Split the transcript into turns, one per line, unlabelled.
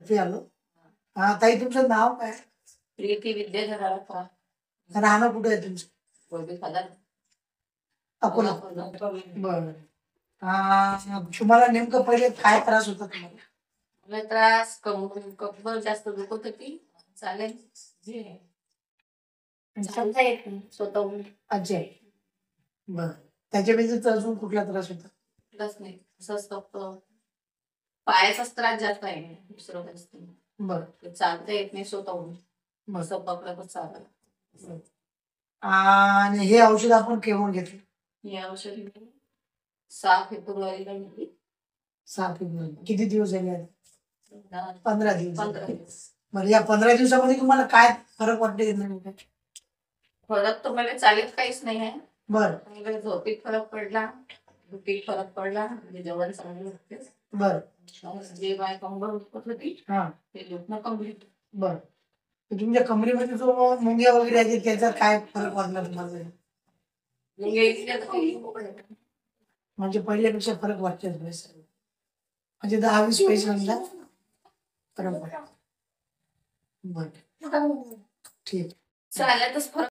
ते आलो. हा ताई, तुमचं नाव काय?
प्रीती विद्याधर राठवा.
राहणं कुठे आहे तुमचं?
कोळी खदान.
अकोला. बरं. तुम्हाला नेमकं पहिले काय त्रास होता तुम्हाला?
मला त्रास कंबर जास्त दुखत होती. चालेल चालता येत नाही स्वतःहून.
अच्छा. बरं. त्याच्या व्यतिरिक्त अजून कुठला त्रास होता?
त्रास नाही, असंच फक्त पायाचाच त्रास जास्त आहे, दुसरं काहीच नाही.
बरं.
चालता येत नाही स्वतःहून.
बरं.
असं पकडलं चालत.
आणि हे औषध आपण केव्हा घेतलं?
ही औषधी 6 फेब्रुवारीला घेतली.
6 फेब्रुवारी. किती दिवस झाले आता?
15
दिवस.
15 दिवस.
बरं, या 15 दिवसामध्ये तुम्हाला काय फरक वाटते?
फरक तर मला चालत काहीच नाही आहे.
बरं.
मला झोपीत फरक पडला, दुखीत फरक पडला, म्हणजे जेवण चांगलं होते.
बरं.
जे बाय कंबर दुखत होती ते दुखणं कम्प्लीट.
बरं. तुमच्या कमरेमध्ये जो मुंग्या वगैरे आहेत त्याचा काय फरक वाटला तुम्हाला? म्हणजे पहिल्यापेक्षा फरक वाटते म्हणजे 10-20 पैशांचा फरक वाटतो. बरं, ठीक.
चालतच फरक